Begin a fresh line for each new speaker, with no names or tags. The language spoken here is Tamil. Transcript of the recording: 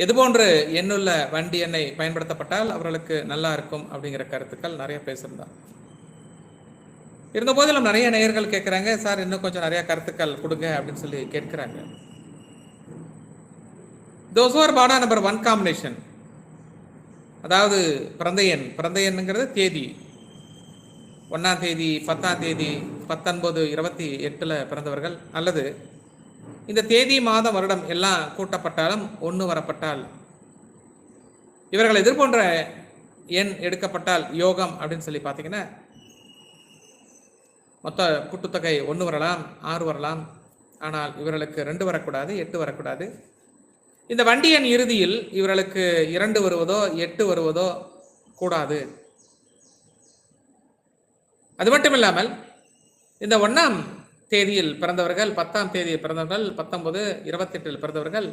எதுபோன்று எண்ணுள்ள வண்டி எண்ணை பயன்படுத்தப்பட்டால் அவர்களுக்கு நல்லா இருக்கும் அப்படிங்கிற கருத்துக்கள் நிறைய பேசியிருந்தார். இருந்த போதிலும் நிறைய நேயர்கள் கேட்குறாங்க, சார் இன்னும் கொஞ்சம் நிறைய கருத்துக்கள் கொடுங்க அப்படின்னு சொல்லி கேட்குறாங்க. தோஸ் ஆர் பாடா நம்பர் 1 காம்பினேஷன், அதாவது பிறந்த எண்ணுங்கிறது தேதி, 1ஆம் தேதி 10ஆம் தேதி 19 28 பிறந்தவர்கள், அல்லது இந்த தேதி மாதம் வருடம் எல்லாம் கூட்டப்பட்டாலும் 1 வரப்பட்டால், இவர்கள் எதிர்போன்ற எண் எடுக்கப்பட்டால் யோகம் அப்படின்னு சொல்லி பார்த்தீங்கன்னா மொத்த கூட்டுத்தொகை 1 வரலாம், 6 வரலாம். ஆனால் இவர்களுக்கு 2 வரக்கூடாது, 8 வரக்கூடாது. இந்த வண்டி எண் இறுதியில் இவர்களுக்கு 2 வருவதோ 8 வருவதோ கூடாது. அது மட்டும் இல்லாமல் இந்த 1ஆம் தேதியில் பிறந்தவர்கள், 10ஆம் தேதியில் பிறந்தவர்கள், 19 28 பிறந்தவர்கள்